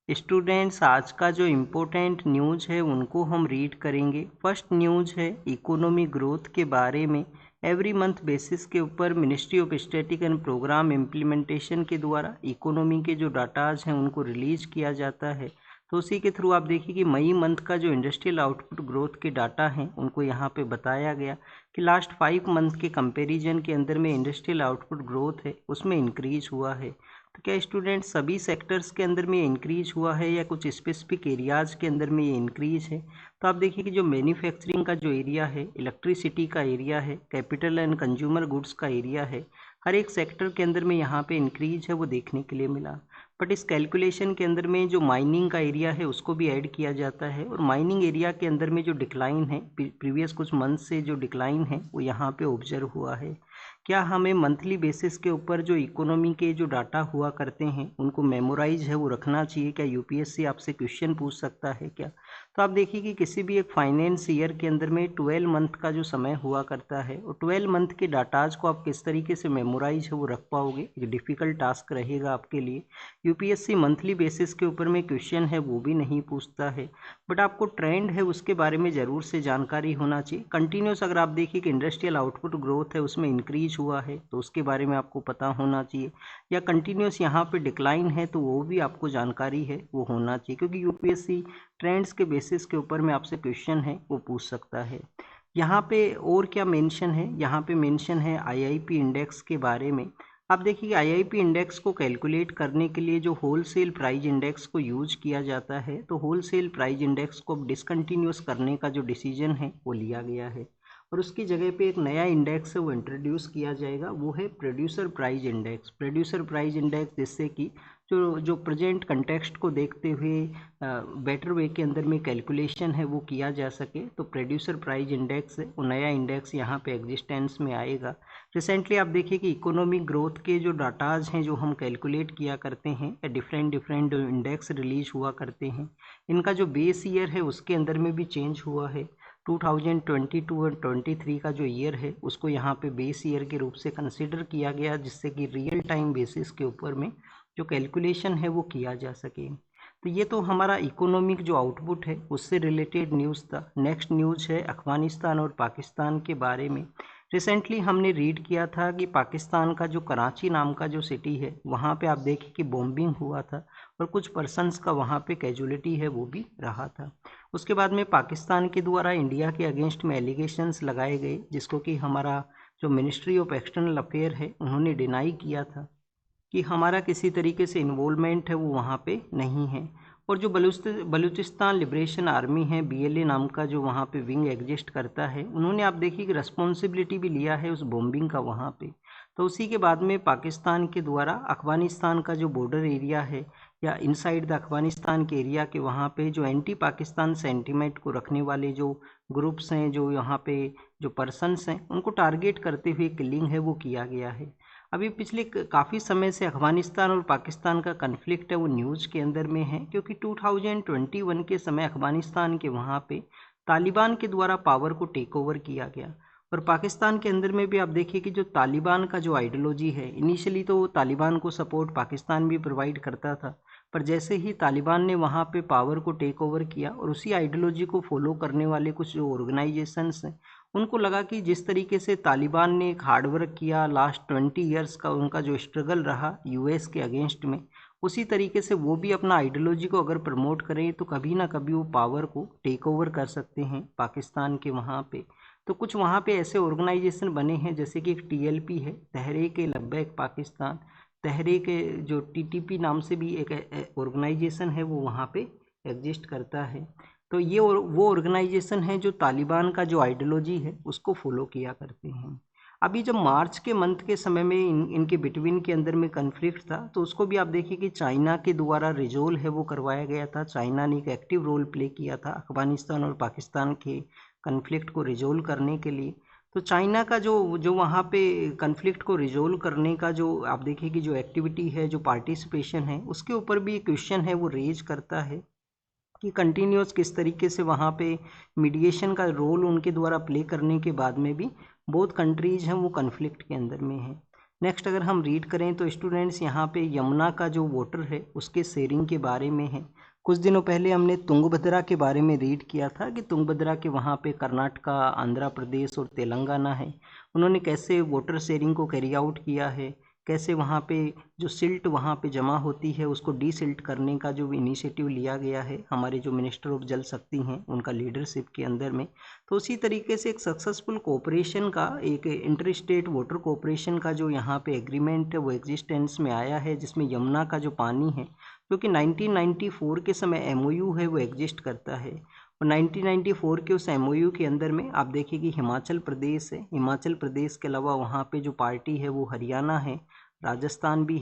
Students, आज का जो इम्पोर्टेंट न्यूज़ है उनको हम रीड करेंगे। फर्स्ट न्यूज़ है इकोनॉमी ग्रोथ के बारे में। एवरी मंथ बेसिस के ऊपर ministry of static and programme implementation के द्वारा इकोनॉमी के जो डाटाज हैं उनको रिलीज किया जाता है। तो उसी के थ्रू आप देखिए कि मई मंथ का जो इंडस्ट्रियल आउटपुट ग्रोथ के डाटा हैं उनको यहाँ पे बताया गया कि लास्ट 5 मंथ के कंपैरिजन के अंदर में इंडस्ट्रियल आउटपुट ग्रोथ है उसमें इंक्रीज हुआ है। तो क्या स्टूडेंट सभी सेक्टर्स के अंदर में इंक्रीज हुआ है या कुछ स्पेसिफिक एरियाज़ के अंदर में ये इंक्रीज है? तो आप देखिए कि जो मैन्युफैक्चरिंग का जो एरिया है, इलेक्ट्रिसिटी का एरिया है, कैपिटल एंड कंज्यूमर गुड्स का एरिया है, हर एक सेक्टर के अंदर में यहाँ पे इंक्रीज है वो देखने के लिए मिला। बट इस कैलकुलेशन के अंदर में जो माइनिंग का एरिया है उसको भी ऐड किया जाता है और माइनिंग एरिया के अंदर में जो डिक्लाइन है प्रीवियस कुछ मंथ से जो डिक्लाइन है वो यहाँ पे ऑब्जर्व हुआ है। क्या हमें मंथली बेसिस के ऊपर जो इकोनॉमी के जो डाटा हुआ करते हैं उनको मेमोराइज है वो रखना चाहिए? क्या यूपीएससी आपसे क्वेश्चन पूछ सकता है क्या? तो आप देखिए कि किसी भी एक फाइनेंस ईयर के अंदर में 12 मंथ का जो समय हुआ करता है और 12 मंथ के डाटाज को आप किस तरीके से मेमोराइज है वो रख पाओगे, एक डिफ़िकल्ट टास्क रहेगा आपके लिए। यूपीएससी मंथली बेसिस के ऊपर में क्वेश्चन है वो भी नहीं पूछता है, बट आपको ट्रेंड है उसके बारे में ज़रूर से जानकारी होना चाहिए। कंटिन्यूस अगर आप देखिए कि इंडस्ट्रियल आउटपुट ग्रोथ है उसमें इंक्रीज हुआ है तो उसके बारे में आपको पता होना चाहिए, या कंटिन्यूस यहाँ पे डिक्लाइन है तो वो भी आपको जानकारी है वो होना चाहिए, क्योंकि यूपीएससी ट्रेंड्स के बेसिस के ऊपर में आपसे क्वेश्चन है वो पूछ सकता है। यहाँ पे और क्या मेंशन है, यहाँ पे मेंशन है आईआईपी इंडेक्स के बारे में। आप देखिए आईआईपी इंडेक्स को कैलकुलेट करने के लिए जो होलसेल प्राइस इंडेक्स को यूज किया जाता है, तो होलसेल प्राइस इंडेक्स को डिसकंटिन्यूस करने का जो डिसीजन है वो लिया गया है और उसकी जगह पे एक नया इंडेक्स है वो इंट्रोड्यूस किया जाएगा, वो है producer price index. Producer price index जिससे कि जो प्रेजेंट कंटेक्स्ट को देखते हुए बेटर वे के अंदर में कैलकुलेशन है वो किया जा सके, तो प्रोड्यूसर प्राइस इंडेक्स है वो नया इंडेक्स यहाँ पे एग्जिस्टेंस में आएगा। रिसेंटली आप देखिए कि इकोनॉमिक ग्रोथ के जो डाटाज हैं जो हम कैलकुलेट किया करते हैं या डिफरेंट डिफरेंट इंडेक्स रिलीज हुआ करते हैं, इनका जो बेस ईयर है उसके अंदर में भी चेंज हुआ है। 2022 और 23 का जो ईयर है उसको यहाँ पे बेस ईयर के रूप से कंसिडर किया गया, जिससे कि रियल टाइम बेसिस के ऊपर में जो कैलकुलेशन है वो किया जा सके। तो ये तो हमारा इकोनॉमिक जो आउटपुट है उससे रिलेटेड न्यूज़ था। नेक्स्ट न्यूज़ है अफगानिस्तान और पाकिस्तान के बारे में। रिसेंटली हमने रीड किया था कि पाकिस्तान का जो कराची नाम का जो सिटी है वहाँ पे आप देखें कि बॉम्बिंग हुआ था और कुछ पर्सनस का वहाँ पे कैजुअलिटी है वो भी रहा था। उसके बाद में पाकिस्तान के द्वारा इंडिया के अगेंस्ट में एलिगेशंस लगाए गए, जिसको कि हमारा जो मिनिस्ट्री ऑफ एक्सटर्नल अफेयर है उन्होंने डिनाई किया था कि हमारा किसी तरीके से इन्वॉल्वमेंट है वो वहाँ पे नहीं है। और जो बलूचिस्तान लिबरेशन आर्मी है, बीएलए नाम का जो वहाँ पे विंग एग्जिस्ट करता है, उन्होंने आप देखिए कि रिस्पॉन्सिबिलिटी भी लिया है उस बॉम्बिंग का वहाँ पे। तो उसी के बाद में पाकिस्तान के द्वारा अफगानिस्तान का जो बॉर्डर एरिया है या इनसाइड द अफगानिस्तान के एरिया के वहाँ पे जो एंटी पाकिस्तान सेंटीमेंट को रखने वाले जो ग्रुप्स हैं, जो यहाँ पे जो पर्सनस हैं, उनको टारगेट करते हुए किलिंग है वो किया गया है। अभी पिछले काफ़ी समय से अफगानिस्तान और पाकिस्तान का कन्फ्लिक्ट है वो न्यूज़ के अंदर में है, क्योंकि 2021 के समय अफगानिस्तान के वहाँ पे तालिबान के द्वारा पावर को टेक ओवर किया गया। और पाकिस्तान के अंदर में भी आप देखिए कि जो तालिबान का जो आइडियोलॉजी है, इनिशियली तो तालिबान को सपोर्ट पाकिस्तान भी प्रोवाइड करता था, पर जैसे ही तालिबान ने वहाँ पे पावर को टेक ओवर किया और उसी आइडियोलॉजी को फॉलो करने वाले कुछ जो ऑर्गेनाइजेशंस हैं, उनको लगा कि जिस तरीके से तालिबान ने एक हार्डवर्क किया लास्ट 20 ईयर्स का उनका जो स्ट्रगल रहा यूएस के अगेंस्ट में, उसी तरीके से वो भी अपना आइडियोलॉजी को अगर प्रमोट करें तो कभी ना कभी वो पावर को टेक ओवर कर सकते हैं पाकिस्तान के वहाँ पे। तो कुछ वहाँ पे ऐसे ऑर्गेनाइजेशन बने हैं, जैसे कि एक टीएलपी है, तहरीक लब्बैक पाकिस्तान, तहरीक जो टीटीपी नाम से भी एक ऑर्गेनाइजेशन है वो वहाँ पे एग्जिस्ट करता है। तो ये वो ऑर्गेनाइजेशन है जो तालिबान का जो आइडियोलॉजी है उसको फॉलो किया करते हैं। अभी जब मार्च के मंथ के समय में इनके बिटवीन के अंदर में कन्फ्लिक्ट था, तो उसको भी आप देखिए कि चाइना के द्वारा रिजोल्व है वो करवाया गया था। चाइना ने एक एक्टिव रोल प्ले किया था अफगानिस्तान और पाकिस्तान के कन्फ्लिक्ट को रिजोल्व करने के लिए। तो चाइना का जो जो वहाँ पे कन्फ्लिक्ट को रिजोल्व करने का जो आप देखिए कि जो एक्टिविटी है, जो पार्टिसिपेशन है, उसके ऊपर भी क्वेश्चन है वो रेज करता है कि कंटिन्यूस किस तरीके से वहाँ पे मीडिएशन का रोल उनके द्वारा प्ले करने के बाद में भी बहुत कंट्रीज हैं वो कन्फ्लिक्ट के अंदर में हैं। नेक्स्ट अगर हम रीड करें तो स्टूडेंट्स यहाँ पे यमुना का जो वाटर है उसके शेयरिंग के बारे में है। कुछ दिनों पहले हमने तुंगभद्रा के बारे में रीड किया था कि तुंगभद्रा के वहाँ पे कर्नाटका, आंध्र प्रदेश और तेलंगाना है, उन्होंने कैसे वाटर शेयरिंग को कैरी आउट किया है, कैसे वहाँ पे जो सिल्ट वहाँ पे जमा होती है उसको डीसिल्ट करने का जो इनिशिएटिव लिया गया है हमारे जो मिनिस्टर ऑफ जल शक्ति हैं उनका लीडरशिप के अंदर में। तो उसी तरीके से एक सक्सेसफुल कोऑपरेशन का, एक इंटर स्टेट वाटर कोऑपरेशन का जो यहाँ पे एग्रीमेंट है वो एग्जिस्टेंस में आया है, जिसमें यमुना का जो पानी है जो कि 1994 के समय एमओयू है वो एग्जिस्ट करता है। और 1994 के उस एमओयू के अंदर में आप देखिए कि हिमाचल प्रदेश है, हिमाचल प्रदेश के अलावा वहाँ पे जो पार्टी है वो हरियाणा है, राजस्थान भी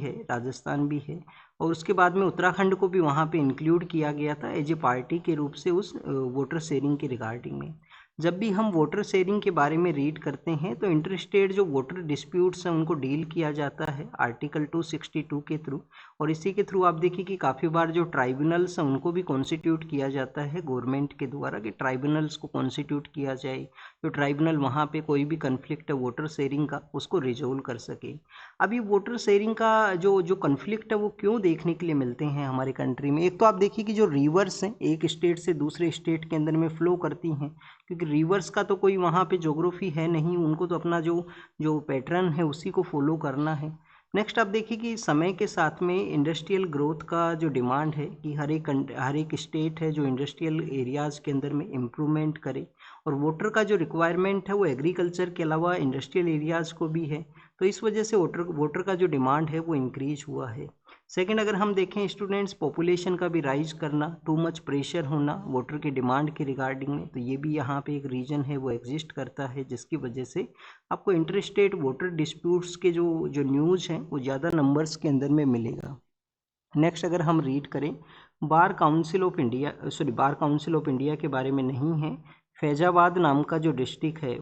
है और उसके बाद में उत्तराखंड को भी वहाँ पे इंक्लूड किया गया था एज ए पार्टी के रूप से उस वाटर शेयरिंग के रिगार्डिंग में। जब भी हम वाटर शेयरिंग के बारे में रीड करते हैं तो इंटर स्टेट जो वाटर डिस्प्यूट्स हैं उनको डील किया जाता है आर्टिकल 262 के थ्रू, और इसी के थ्रू आप देखिए कि काफ़ी बार जो ट्राइब्यूनल्स हैं उनको भी कॉन्स्टिट्यूट किया जाता है गवर्नमेंट के द्वारा कि ट्राइब्यूनल्स को कॉन्स्टिट्यूट किया जाए, तो ट्राइब्यूनल वहाँ पे कोई भी कन्फ्लिक्ट है वाटर शेयरिंग का उसको रिजोल्व कर सके। अभी वाटर शेयरिंग का जो कन्फ्लिक्ट है वो क्यों देखने के लिए मिलते हैं हमारे कंट्री में? एक तो आप देखिए कि जो रिवर्स हैं एक स्टेट से दूसरे स्टेट के अंदर में फ्लो करती हैं, क्योंकि रिवर्स का तो कोई वहाँ पे ज्योग्राफी है नहीं, उनको तो अपना जो पैटर्न है उसी को फॉलो करना है। नेक्स्ट आप देखिए कि समय के साथ में इंडस्ट्रियल ग्रोथ का जो डिमांड है कि हर एक स्टेट है जो इंडस्ट्रियल एरियाज़ के अंदर में इम्प्रूवमेंट करे, और वाटर का जो रिक्वायरमेंट है वो एग्रीकल्चर के अलावा इंडस्ट्रियल एरियाज़ को भी है, तो इस वजह से वाटर का जो डिमांड है वो इंक्रीज हुआ है। सेकंड, अगर हम देखें स्टूडेंट्स, पॉपुलेशन का भी राइज करना, टू मच प्रेशर होना वाटर की डिमांड के रिगार्डिंग में, तो ये भी यहाँ पे एक रीजन है वो एग्जिस्ट करता है, जिसकी वजह से आपको इंटर स्टेट वाटर डिस्प्यूट्स के जो न्यूज़ हैं वो ज़्यादा नंबर्स के अंदर में मिलेगा। नेक्स्ट अगर हम रीड करें बार काउंसिल ऑफ इंडिया के बारे में नहीं है, फैजाबाद नाम का जो डिस्ट्रिक्ट है,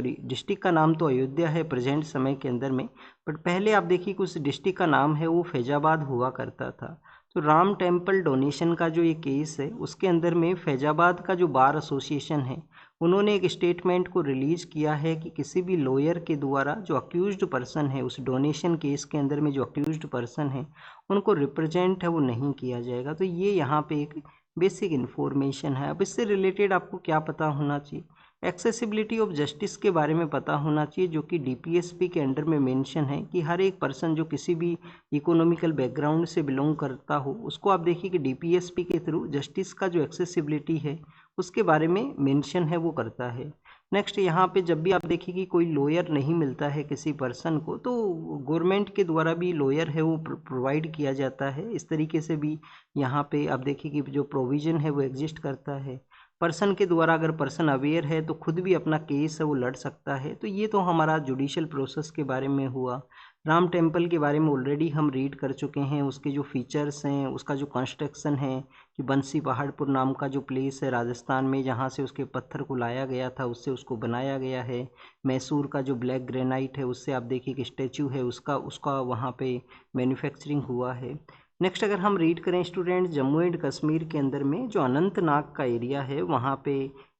डिस्ट्रिक्ट का नाम तो अयोध्या है प्रेजेंट समय के अंदर में, बट पहले आप देखिए कि उस डिस्ट्रिक्ट का नाम है वो फैजाबाद हुआ करता था। तो राम टेम्पल डोनेशन का जो ये केस है उसके अंदर में फैजाबाद का जो बार एसोसिएशन है उन्होंने एक स्टेटमेंट को रिलीज़ किया है कि किसी भी लॉयर के द्वारा जो अक्यूज्ड पर्सन है उस डोनेशन केस के अंदर में जो अक्यूज्ड पर्सन है उनको रिप्रेजेंट है वो नहीं किया जाएगा। तो ये यहाँ पे एक बेसिक इन्फॉर्मेशन है। अब इससे रिलेटेड आपको क्या पता होना चाहिए? एक्सेसिबिलिटी ऑफ जस्टिस के बारे में पता होना चाहिए, जो कि डीपीएसपी के अंडर में मेंशन है कि हर एक पर्सन जो किसी भी इकोनॉमिकल बैकग्राउंड से बिलोंग करता हो उसको आप देखिए कि डीपीएसपी के थ्रू जस्टिस का जो एक्सेसिबिलिटी है उसके बारे में मेंशन है वो करता है। नेक्स्ट यहाँ पे जब भी आप देखिए कि कोई लॉयर नहीं मिलता है किसी पर्सन को, तो गवर्नमेंट के द्वारा भी लॉयर है वो प्रोवाइड किया जाता है। इस तरीके से भी यहाँ पे आप देखिए कि जो प्रोविज़न है वो एग्जिस्ट करता है। पर्सन के द्वारा अगर पर्सन अवेयर है तो खुद भी अपना केस है वो लड़ सकता है। तो ये तो हमारा जुडिशल प्रोसेस के बारे में हुआ। राम टेम्पल के बारे में ऑलरेडी हम रीड कर चुके हैं, उसके जो फीचर्स हैं, उसका जो कंस्ट्रक्शन है कि बंसी पहाड़पुर नाम का जो प्लेस है राजस्थान में जहाँ से उसके पत्थर को लाया गया था उससे उसको बनाया गया है। मैसूर का जो ब्लैक ग्रेनाइट है उससे आप देखिए कि स्टैचू है उसका वहाँ पे मैन्युफैक्चरिंग हुआ है। नेक्स्ट अगर हम रीड करें स्टूडेंट, जम्मू एंड कश्मीर के अंदर में जो अनंतनाग का एरिया है वहाँ पे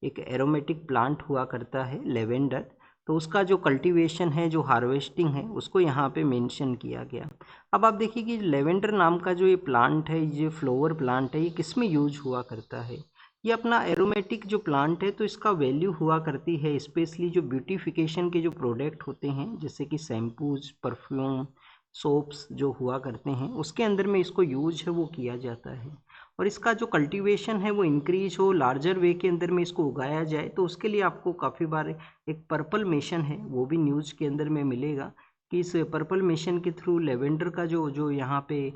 एक एरोमेटिक प्लांट हुआ करता है लेवेंडर, तो उसका जो कल्टीवेशन है, जो हार्वेस्टिंग है, उसको यहाँ पे मेंशन किया गया। अब आप देखिए कि लेवेंडर नाम का जो ये प्लांट है, ये फ्लावर प्लांट है, ये किस में यूज हुआ करता है? ये अपना एरोमेटिक जो प्लांट है तो इसका वैल्यू हुआ करती है स्पेशली जो ब्यूटिफिकेशन के जो प्रोडक्ट होते हैं जैसे कि शैम्पूज, परफ्यूम, सोप्स जो हुआ करते हैं उसके अंदर में इसको यूज है वो किया जाता है। और इसका जो कल्टीवेशन है वो इंक्रीज हो, लार्जर वे के अंदर में इसको उगाया जाए, तो उसके लिए आपको काफ़ी बार एक पर्पल मिशन है वो भी न्यूज़ के अंदर में मिलेगा कि इस पर्पल मिशन के थ्रू लेवेंडर का जो यहाँ पे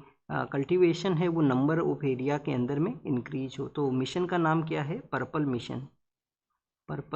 कल्टीवेशन है वो नंबर ऑफ एरिया के अंदर में इंक्रीज हो। तो मिशन का नाम क्या है? पर्पल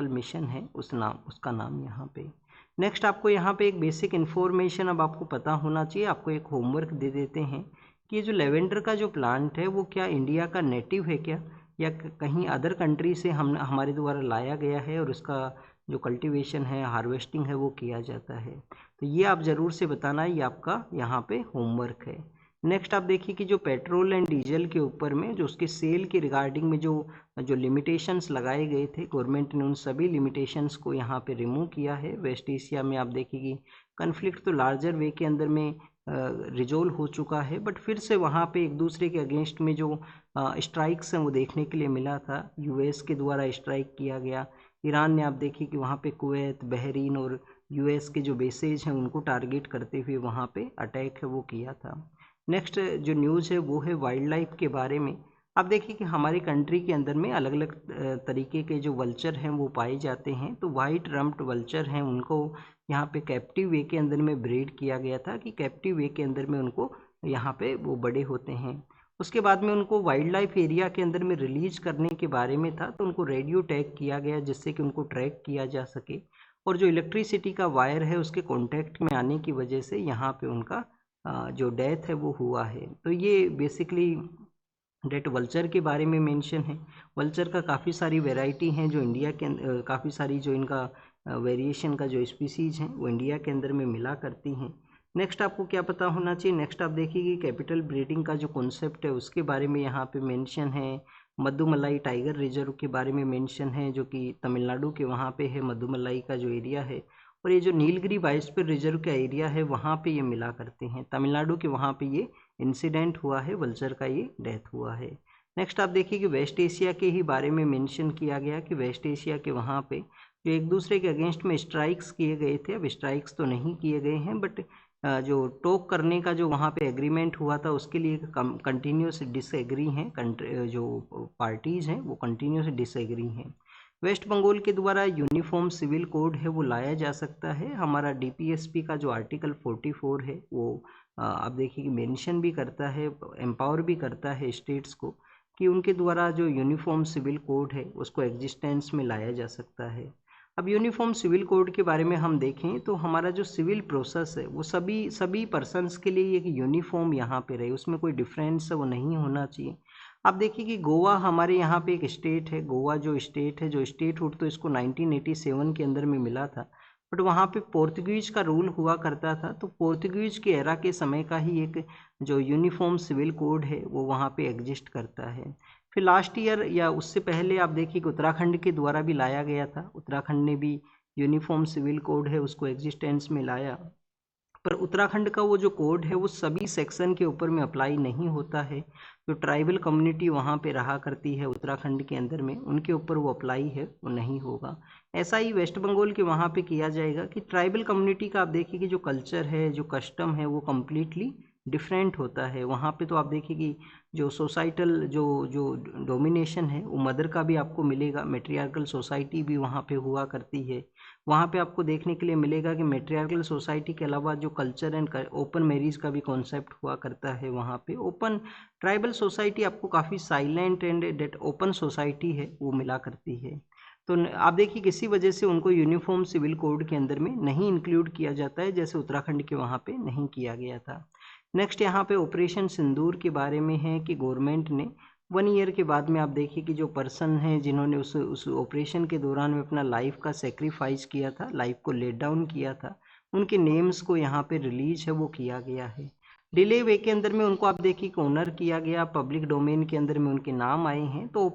मिशन है उसका नाम यहाँ पे। नेक्स्ट आपको यहाँ पे एक बेसिक इन्फॉर्मेशन अब आपको पता होना चाहिए, आपको एक होमवर्क दे देते हैं कि ये जो लेवेंडर का जो प्लांट है वो क्या इंडिया का नेटिव है क्या, या कहीं अदर कंट्री से हमारे द्वारा लाया गया है और उसका जो कल्टीवेशन है, हार्वेस्टिंग है वो किया जाता है। तो ये आप ज़रूर से बताना, ये आपका यहाँ पे होमवर्क है। नेक्स्ट आप देखिए कि जो पेट्रोल एंड डीजल के ऊपर में जो उसके सेल के रिगार्डिंग में जो लिमिटेशंस लगाए गए थे, गवर्नमेंट ने उन सभी लिमिटेशंस को यहाँ पे रिमूव किया है। वेस्ट एशिया में आप देखिए कि कन्फ्लिक्ट तो लार्जर वे के अंदर में रिजोल्व हो चुका है, बट फिर से वहाँ पे एक दूसरे के अगेंस्ट में जो स्ट्राइक्स हैं वो देखने के लिए मिला था। यूएस के द्वारा स्ट्राइक किया गया, ईरान ने आप देखिए कि वहाँ पे कुवैत, बहरीन और यूएस के जो बेसेज हैं उनको टारगेट करते हुए वहाँ पे अटैक है वो किया था। नेक्स्ट जो न्यूज़ है वो है वाइल्ड लाइफ के बारे में। आप देखिए कि हमारी कंट्री के अंदर में अलग अलग तरीके के जो वल्चर हैं वो पाए जाते हैं। तो वाइट रम्प्ड वल्चर हैं, उनको यहाँ पे कैप्टिव वे के अंदर में ब्रीड किया गया था कि कैप्टिव वे के अंदर में उनको यहाँ पे वो बड़े होते हैं। उसके बाद में उनको वाइल्ड लाइफ एरिया के अंदर में रिलीज करने के बारे में था, तो उनको रेडियो टैग किया गया जिससे कि उनको ट्रैक किया जा सके। और जो इलेक्ट्रिसिटी का वायर है उसके कॉन्टैक्ट में आने की वजह से यहाँ पे उनका जो डेथ है वो हुआ है। तो ये बेसिकली डेट वल्चर के बारे में मेंशन है। वल्चर का काफ़ी सारी वैरायटी हैं जो इंडिया के काफ़ी सारी जो इनका वेरिएशन का जो स्पीसीज हैं वो इंडिया के अंदर में मिला करती हैं। नेक्स्ट आपको क्या पता होना चाहिए, नेक्स्ट आप देखिए कि कैपिटल ब्रीडिंग का जो कॉन्सेप्ट है उसके बारे में यहाँ पे मेंशन है। मधुमलाई टाइगर रिजर्व के बारे में मेंशन है जो कि तमिलनाडु के वहाँ पे है, मधुमलाई का जो एरिया है। और ये जो नीलगिरी बायोस्फीयर रिजर्व का एरिया है वहाँ पे ये मिला करते हैं, तमिलनाडु के वहाँ पे ये इंसिडेंट हुआ है, वल्चर का ये डेथ हुआ है। नेक्स्ट आप देखिए कि वेस्ट एशिया के ही बारे में मेंशन किया गया कि वेस्ट एशिया के वहाँ पे जो एक दूसरे के अगेंस्ट में स्ट्राइक्स किए गए थे, अब स्ट्राइक्स तो नहीं किए गए हैं बट जो टॉक करने का जो वहाँ पे एग्रीमेंट हुआ था उसके लिए कंटिन्यूस डिसएग्री हैं, जो पार्टीज़ हैं वो कंटिन्यूस डिसएग्री हैं। वेस्ट बंगाल के द्वारा यूनिफॉर्म सिविल कोड है वो लाया जा सकता है। हमारा डीपीएसपी का जो आर्टिकल 44 है वो आप देखिए कि मेंशन भी करता है, एम्पावर भी करता है स्टेट्स को कि उनके द्वारा जो यूनिफॉर्म सिविल कोड है उसको एग्जिस्टेंस में लाया जा सकता है। अब यूनिफॉर्म सिविल कोड के बारे में हम देखें तो हमारा जो सिविल प्रोसेस है वो सभी पर्सन्स के लिए एक यूनिफॉर्म यहाँ पे रहे, उसमें कोई डिफरेंस है वो नहीं होना चाहिए। आप देखिए कि गोवा हमारे यहाँ पे एक स्टेट है, गोवा जो स्टेट है, जो स्टेटहुड तो इसको 1987 के अंदर में मिला था, बट वहाँ पे पोर्तुगीज का रूल हुआ करता था। तो पोर्तुगीज के एरा के समय का ही एक जो यूनिफॉर्म सिविल कोड है वो वहाँ पे एग्जिस्ट करता है। फिर लास्ट ईयर या उससे पहले आप देखिए कि उत्तराखंड के द्वारा भी लाया गया था, उत्तराखंड ने भी यूनिफॉर्म सिविल कोड है उसको एग्जिस्टेंस में लाया, पर उत्तराखंड का वो जो कोड है वो सभी सेक्शन के ऊपर में अप्लाई नहीं होता है। जो ट्राइबल कम्युनिटी वहाँ पे रहा करती है उत्तराखंड के अंदर में उनके ऊपर वो अप्लाई है वो नहीं होगा। ऐसा ही वेस्ट बंगाल के वहाँ पे किया जाएगा कि ट्राइबल कम्युनिटी का आप देखिए कि जो कल्चर है, जो कस्टम है वो कम्प्लीटली डिफरेंट होता है। वहाँ पे तो आप देखिए कि जो सोसाइटल जो जो डोमिनेशन है वो मदर का भी आपको मिलेगा, मेट्रियार्कल सोसाइटी भी वहाँ पे हुआ करती है। वहाँ पे आपको देखने के लिए मिलेगा कि मेट्रियार्कल सोसाइटी के अलावा जो कल्चर एंड ओपन मैरिज का भी कॉन्सेप्ट हुआ करता है। वहाँ पे ओपन ट्राइबल सोसाइटी आपको काफ़ी silent and that open society है वो मिला करती है। तो आप देखिए किसी वजह से उनको यूनिफॉर्म सिविल कोड के अंदर में नहीं इंक्लूड किया जाता है, जैसे उत्तराखंड के वहाँ पे नहीं किया गया था। नेक्स्ट यहाँ पे ऑपरेशन सिंदूर के बारे में है कि गवर्नमेंट ने 1 ईयर के बाद में आप देखिए कि जो पर्सन हैं जिन्होंने उस ऑपरेशन के दौरान में अपना लाइफ का सेक्रीफाइस किया था, लाइफ को लेट डाउन किया था, उनके नेम्स को यहाँ पे रिलीज है वो किया गया है। डिले वे के अंदर में उनको आप देखिए कि ऑनर किया गया, पब्लिक डोमेन के अंदर में उनके नाम आए हैं। तो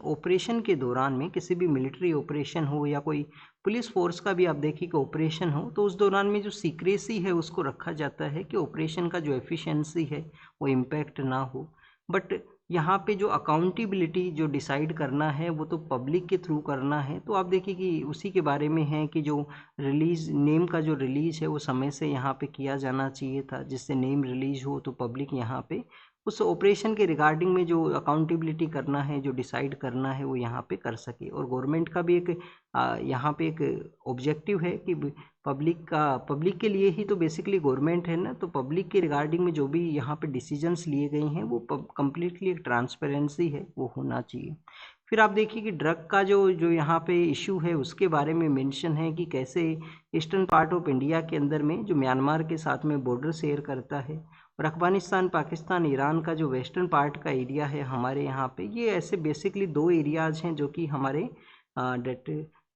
ऑपरेशन के दौरान में किसी भी मिलिट्री ऑपरेशन हो या कोई पुलिस फोर्स का भी आप देखिए कि ऑपरेशन हो तो उस दौरान में जो सीक्रेसी है उसको रखा जाता है कि ऑपरेशन का जो एफिशिएंसी है वो इम्पैक्ट ना हो। बट यहाँ पे जो अकाउंटेबिलिटी जो डिसाइड करना है वो तो पब्लिक के थ्रू करना है। तो आप देखिए कि उसी के बारे में है कि जो रिलीज नेम का जो रिलीज है वो समय से यहाँ पे किया जाना चाहिए था, जिससे नेम रिलीज हो तो पब्लिक यहाँ पे उस ऑपरेशन के रिगार्डिंग में जो अकाउंटेबिलिटी करना है, जो डिसाइड करना है वो यहाँ पे कर सके। और गवर्नमेंट का भी एक यहाँ पे एक ऑब्जेक्टिव है कि पब्लिक के लिए ही तो बेसिकली गवर्नमेंट है ना, तो पब्लिक के रिगार्डिंग में जो भी यहाँ पे डिसीजंस लिए गए हैं वो कम्प्लीटली एक ट्रांसपेरेंसी है वो होना चाहिए। फिर आप देखिए कि ड्रग का जो जो यहाँ पे इशू है उसके बारे में मेंशन है कि कैसे ईस्टर्न पार्ट ऑफ इंडिया के अंदर में जो म्यांमार के साथ में बॉर्डर शेयर करता है और अफगानिस्तान, पाकिस्तान, ईरान का जो वेस्टर्न पार्ट का एरिया है हमारे यहाँ पे, ये ऐसे बेसिकली 2 एरियाज हैं जो कि हमारे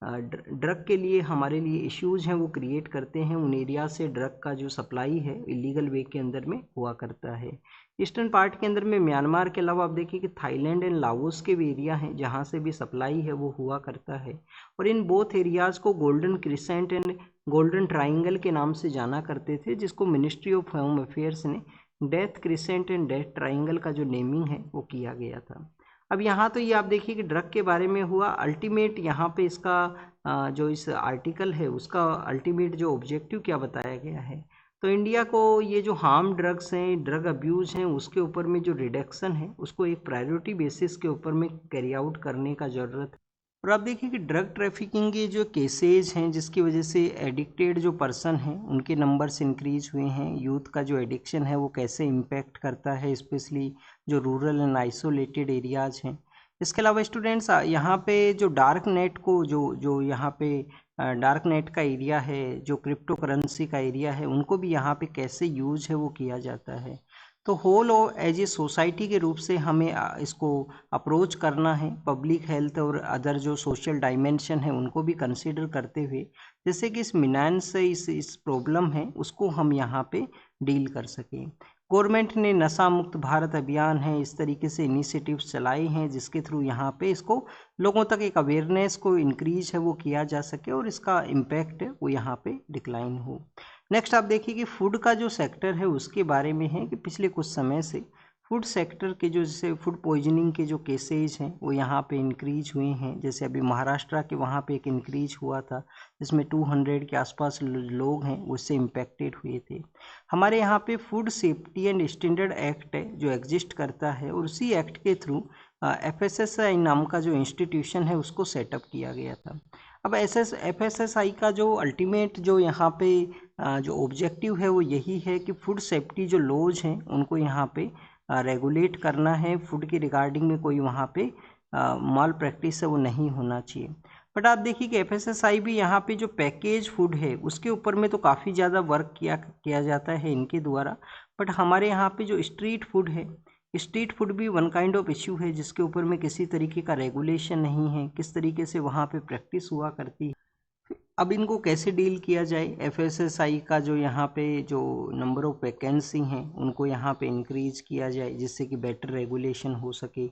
ड्रग के लिए हमारे लिए इश्यूज हैं वो क्रिएट करते हैं। उन एरिया से ड्रग का जो सप्लाई है इलीगल वे के अंदर में हुआ करता है। ईस्टर्न पार्ट के अंदर में म्यांमार के अलावा आप देखिए कि थाईलैंड एंड लाओस के भी एरिया हैं जहाँ से भी सप्लाई है वो हुआ करता है। और इन बोथ एरियाज़ को golden crescent and golden triangle के नाम से जाना करते थे, जिसको मिनिस्ट्री ऑफ होम अफेयर्स ने death crescent and death triangle का जो नेमिंग है वो किया गया था। अब यहाँ तो ये आप देखिए कि ड्रग के बारे में हुआ। अल्टीमेट यहाँ पे इसका जो इस आर्टिकल है उसका अल्टीमेट जो ऑब्जेक्टिव क्या बताया गया है, तो इंडिया को ये जो हार्म ड्रग्स हैं, ड्रग अब्यूज़ हैं, उसके ऊपर में जो रिडक्शन है उसको एक प्रायोरिटी बेसिस के ऊपर में कैरी आउट करने का ज़रूरत है। और आप देखिए कि ड्रग ट्रैफिकिंग के जो केसेज हैं जिसकी वजह से एडिक्टेड जो पर्सन हैं उनके नंबर्स इंक्रीज हुए हैं। यूथ का जो एडिक्शन है वो कैसे इम्पैक्ट करता है, स्पेशली जो रूरल एंड आइसोलेटेड एरियाज़ हैं। इसके अलावा स्टूडेंट्स यहाँ पे जो डार्क नेट को जो जो यहाँ पे डार्क नेट का एरिया है, जो क्रिप्टो करेंसी का एरिया है, उनको भी यहाँ पे कैसे यूज है वो किया जाता है। तो होल एज ए सोसाइटी के रूप से हमें इसको अप्रोच करना है। पब्लिक हेल्थ और अदर जो सोशल डायमेंशन है उनको भी कंसीडर करते हुए, जैसे कि इस मिनांस से इस प्रॉब्लम है उसको हम यहाँ पे डील कर सकें। गवर्नमेंट ने नशा मुक्त भारत अभियान है, इस तरीके से इनिशिएटिव्स चलाए हैं जिसके थ्रू यहाँ पे इसको लोगों तक एक अवेयरनेस को इंक्रीज है वो किया जा सके और इसका इम्पैक्ट है वो यहाँ पे डिक्लाइन हो। नेक्स्ट आप देखिए कि फूड का जो सेक्टर है उसके बारे में है कि पिछले कुछ समय से फूड सेक्टर के जो जैसे फूड पॉइजनिंग के जो केसेज हैं वो यहाँ पे इंक्रीज हुए हैं। जैसे अभी महाराष्ट्र के वहाँ पे एक इंक्रीज हुआ था जिसमें 200 के आसपास लोग हैं उससे इम्पेक्टेड हुए थे। हमारे यहाँ पे food safety and standard act है जो एग्जिस्ट करता है और उसी एक्ट के थ्रू FSSAI नाम का जो इंस्टीट्यूशन है उसको सेटअप किया गया था। अब FSSAI का जो अल्टीमेट जो यहाँ पे जो ऑब्जेक्टिव है वो यही है कि फूड सेफ्टी जो लॉज हैं उनको यहाँ पे रेगुलेट करना है। फूड के रिगार्डिंग में कोई वहाँ पे माल प्रैक्टिस है वो नहीं होना चाहिए। बट आप देखिए कि FSSAI भी यहाँ पे जो पैकेज फूड है उसके ऊपर में तो काफ़ी ज़्यादा वर्क किया जाता है इनके द्वारा। बट हमारे यहाँ पे जो स्ट्रीट फूड है, स्ट्रीट फूड भी वन काइंड ऑफ इश्यू है जिसके ऊपर में किसी तरीके का रेगुलेशन नहीं है, किस तरीके से वहाँ पे प्रैक्टिस हुआ करती है। अब इनको कैसे डील किया जाए। FSSAI का जो यहाँ पे जो नंबर ऑफ वैकेंसी हैं उनको यहाँ पे इंक्रीज किया जाए जिससे कि बेटर रेगुलेशन हो सके।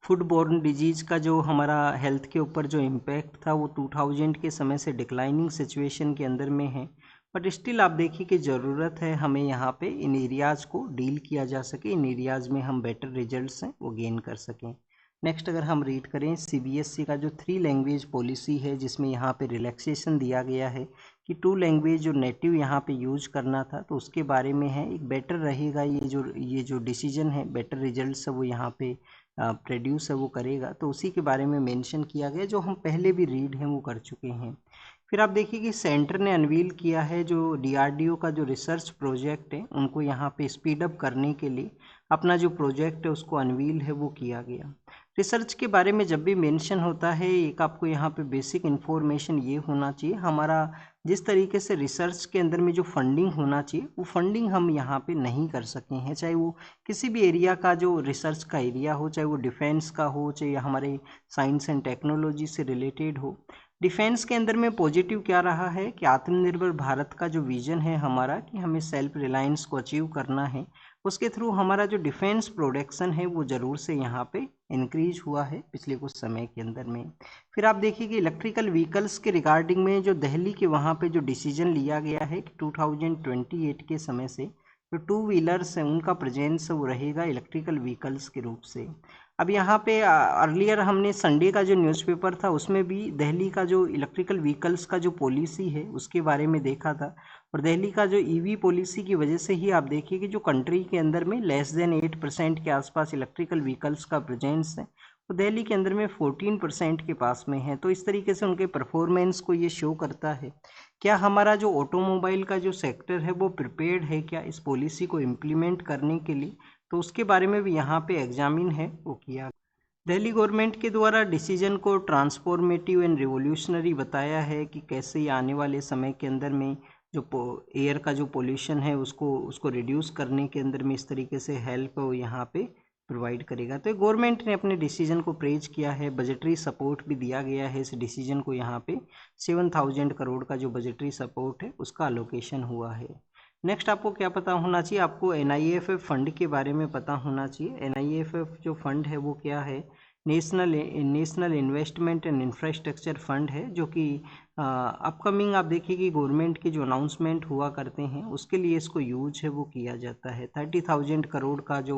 फूड बॉर्न डिजीज़ का जो हमारा हेल्थ के ऊपर जो इम्पैक्ट था वो 2000 के समय से डिक्लाइनिंग सिचुएशन के अंदर में है। बट स्टिल आप देखिए कि ज़रूरत है हमें यहाँ पे इन एरियाज़ को डील किया जा सके, इन एरियाज़ में हम बेटर रिजल्ट्स हैं वो गेन कर सकें। नेक्स्ट अगर हम रीड करें CBSE का जो 3 लैंग्वेज पॉलिसी है जिसमें यहाँ पे रिलैक्सेशन दिया गया है कि 2 लैंग्वेज जो नेटिव यहाँ पे यूज करना था तो उसके बारे में है। एक बेटर रहेगा ये जो डिसीजन है, बेटर रिजल्ट्स है वो यहाँ पे प्रोड्यूस है वो करेगा, तो उसी के बारे में मेंशन किया गया जो हम पहले भी रीड हैं वो कर चुके हैं। फिर आप देखिए कि सेंटर ने अनवील किया है जो DRDO का जो रिसर्च प्रोजेक्ट है उनको यहाँ पे स्पीड अप करने के लिए अपना जो प्रोजेक्ट है उसको अनवील है वो किया गया। रिसर्च के बारे में जब भी मेंशन होता है एक आपको यहाँ पे बेसिक इन्फॉर्मेशन ये होना चाहिए, हमारा जिस तरीके से रिसर्च के अंदर में जो फंडिंग होना चाहिए वो फंडिंग हम यहाँ पे नहीं कर सके हैं। चाहे वो किसी भी एरिया का जो रिसर्च का एरिया हो, चाहे वो डिफेंस का हो, चाहे हमारे साइंस एंड टेक्नोलॉजी से रिलेटेड हो। डिफेंस के अंदर में पॉजिटिव क्या रहा है कि आत्मनिर्भर भारत का जो विजन है हमारा कि हमें सेल्फ रिलायंस को अचीव करना है, उसके थ्रू हमारा जो डिफेंस प्रोडक्शन है वो ज़रूर से यहाँ पे इंक्रीज हुआ है पिछले कुछ समय के अंदर में। फिर आप देखिए कि इलेक्ट्रिकल व्हीकल्स के रिगार्डिंग में जो दिल्ली के वहाँ पे जो डिसीजन लिया गया है कि 2028 के समय से जो 2 व्हीलर्स हैं उनका प्रेजेंस वो रहेगा इलेक्ट्रिकल व्हीकल्स के रूप से। अब यहाँ पे अर्लियर हमने संडे का जो न्यूज़पेपर था उसमें भी दिल्ली का जो इलेक्ट्रिकल व्हीकल्स का जो पॉलिसी है उसके बारे में देखा था। और दिल्ली का जो EV पॉलिसी की वजह से ही आप देखिए कि जो कंट्री के अंदर में लेस देन 8% के आसपास इलेक्ट्रिकल व्हीकल्स का प्रेजेंस है वो दिल्ली के अंदर में 14% के पास में है। तो इस तरीके से उनके परफॉर्मेंस को ये शो करता है। क्या हमारा जो ऑटोमोबाइल का जो सेक्टर है वो प्रिपेयर्ड है क्या इस पॉलिसी को इम्प्लीमेंट करने के लिए, तो उसके बारे में भी यहाँ पे एग्जामिन है वो किया। दिल्ली गवर्नमेंट के द्वारा डिसीजन को ट्रांसफॉर्मेटिव एंड रिवोल्यूशनरी बताया है कि कैसे आने वाले समय के अंदर में जो एयर का जो पोल्यूशन है उसको रिड्यूस करने के अंदर में इस तरीके से हेल्प वो यहाँ पे प्रोवाइड करेगा। तो गवर्नमेंट ने अपने डिसीजन को प्रेज किया है, बजटरी सपोर्ट भी दिया गया है इस डिसीजन को। यहाँ पे 7000 करोड़ का जो बजटरी सपोर्ट है उसका अलोकेशन हुआ है। नेक्स्ट आपको क्या पता होना चाहिए, आपको NIAFF फंड के बारे में पता होना चाहिए। NIAFF जो फंड है वो क्या है, national investment and infrastructure fund है जो कि अपकमिंग आप देखिए कि गवर्नमेंट के जो अनाउंसमेंट हुआ करते हैं उसके लिए इसको यूज है वो किया जाता है। 30,000 करोड़ का जो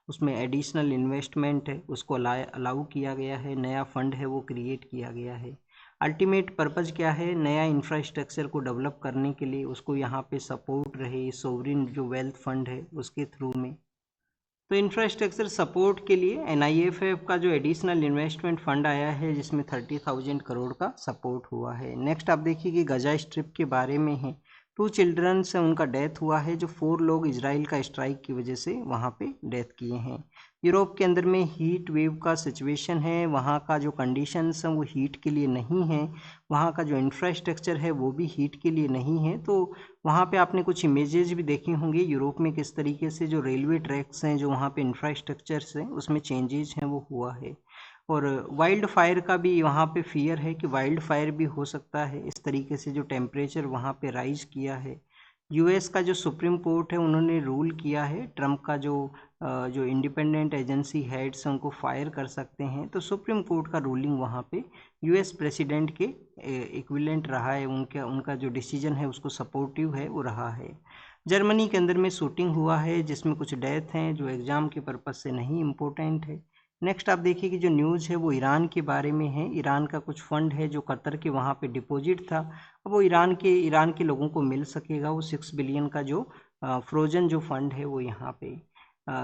उसमें एडिशनल इन्वेस्टमेंट है उसको अलाउ किया गया है, नया फंड है वो क्रिएट किया गया है। अल्टीमेट पर्पज़ क्या है, नया इंफ्रास्ट्रक्चर को डेवलप करने के लिए उसको यहाँ पे सपोर्ट रहे सोवरिन जो वेल्थ फंड है उसके थ्रू में। तो इंफ्रास्ट्रक्चर सपोर्ट के लिए NIFF का जो एडिशनल इन्वेस्टमेंट फंड आया है जिसमें 30,000 करोड़ का सपोर्ट हुआ है। नेक्स्ट आप देखिए कि गजा स्ट्रिप के बारे में है। 2 चिल्ड्रन से उनका डेथ हुआ है, जो 4 लोग इजराइल का स्ट्राइक की वजह से वहाँ पे डेथ किए हैं। यूरोप के अंदर में हीट वेव का सिचुएशन है, वहाँ का जो कंडीशंस हैं वो हीट के लिए नहीं है, वहाँ का जो इंफ्रास्ट्रक्चर है वो भी हीट के लिए नहीं है। तो वहाँ पे आपने कुछ इमेजेस भी देखी होंगी यूरोप में किस तरीके से जो रेलवे ट्रैक्स हैं, जो वहाँ पे इंफ्रास्ट्रक्चर्स हैं उसमें चेंजेस हैं वो हुआ है। और वाइल्ड फायर का भी वहाँ पे फियर है कि वाइल्ड फायर भी हो सकता है, इस तरीके से जो टेम्परेचर वहाँ पे राइज किया है। यूएस का जो सुप्रीम कोर्ट है उन्होंने रूल किया है ट्रम्प का जो इंडिपेंडेंट एजेंसी हेड्स हैं उनको फायर कर सकते हैं। तो सुप्रीम कोर्ट का रूलिंग वहाँ पे यूएस प्रेसिडेंट के इक्विवेलेंट रहा है, उनका जो डिसीजन है उसको सपोर्टिव है वो रहा है। जर्मनी के अंदर में शूटिंग हुआ है जिसमें कुछ डेथ हैं जो एग्ज़ाम के पर्पज़ से नहीं इम्पोर्टेंट है। नेक्स्ट आप देखिए कि जो न्यूज़ है वो ईरान के बारे में है। ईरान का कुछ फंड है जो कतर के वहाँ पे डिपॉजिट था, अब वो ईरान के लोगों को मिल सकेगा। वो 6 बिलियन का जो फ्रोजन जो फंड है वो यहाँ पे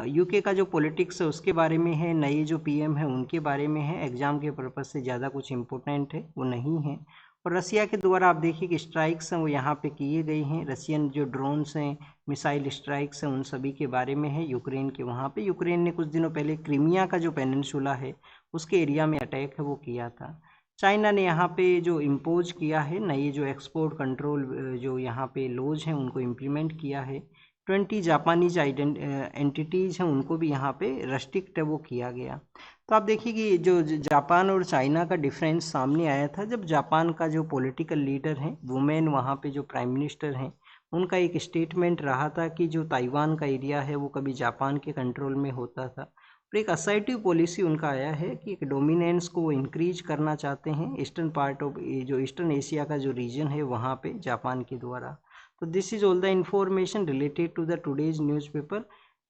यूके का जो पॉलिटिक्स है उसके बारे में है, नए जो पीएम है उनके बारे में है। एग्ज़ाम के पर्पज़ से ज़्यादा कुछ इम्पोर्टेंट है वो नहीं है। और रसिया के द्वारा आप देखिए कि स्ट्राइक्स हैं वो यहाँ पे किए गए हैं, रशियन जो ड्रोन्स हैं, मिसाइल स्ट्राइक्स हैं, उन सभी के बारे में है। यूक्रेन के वहाँ पे यूक्रेन ने कुछ दिनों पहले क्रीमिया का जो पेनिनसुला है उसके एरिया में अटैक है वो किया था। चाइना ने यहाँ पे जो इम्पोज किया है नए जो एक्सपोर्ट कंट्रोल जो यहाँ पे लॉज हैं उनको इम्प्लीमेंट किया है। 20 जापानीज एंटिटीज़ हैं उनको भी यहाँ पे रेस्ट्रिक्ट वो किया गया। तो आप देखिए कि जो जापान और चाइना का डिफरेंस सामने आया था जब जापान का जो पॉलिटिकल लीडर हैं, वुमेन वहाँ पे जो प्राइम मिनिस्टर हैं, उनका एक स्टेटमेंट रहा था कि जो ताइवान का एरिया है वो कभी जापान के कंट्रोल में होता था। और एक असर्टिव पॉलिसी उनका आया है कि एक डोमिनेंस को वो इंक्रीज करना चाहते हैं ईस्टर्न पार्ट ऑफ जो ईस्टर्न एशिया का जो रीजन है वहाँ पे जापान के द्वारा। तो this is all the information related to the today's newspaper.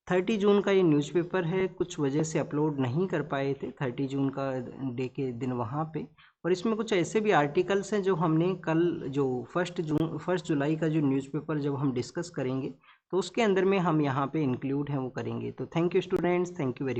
30 June का ये न्यूज़पेपर है, कुछ वजह से अपलोड नहीं कर पाए थे 30 जून का डे के दिन वहाँ पे। और इसमें कुछ ऐसे भी आर्टिकल्स हैं जो हमने कल जो 1 जुलाई का जो न्यूज़पेपर जब हम डिस्कस करेंगे तो उसके अंदर में हम यहाँ पे इंक्लूड हैं वो करेंगे। तो thank you students, thank you very much.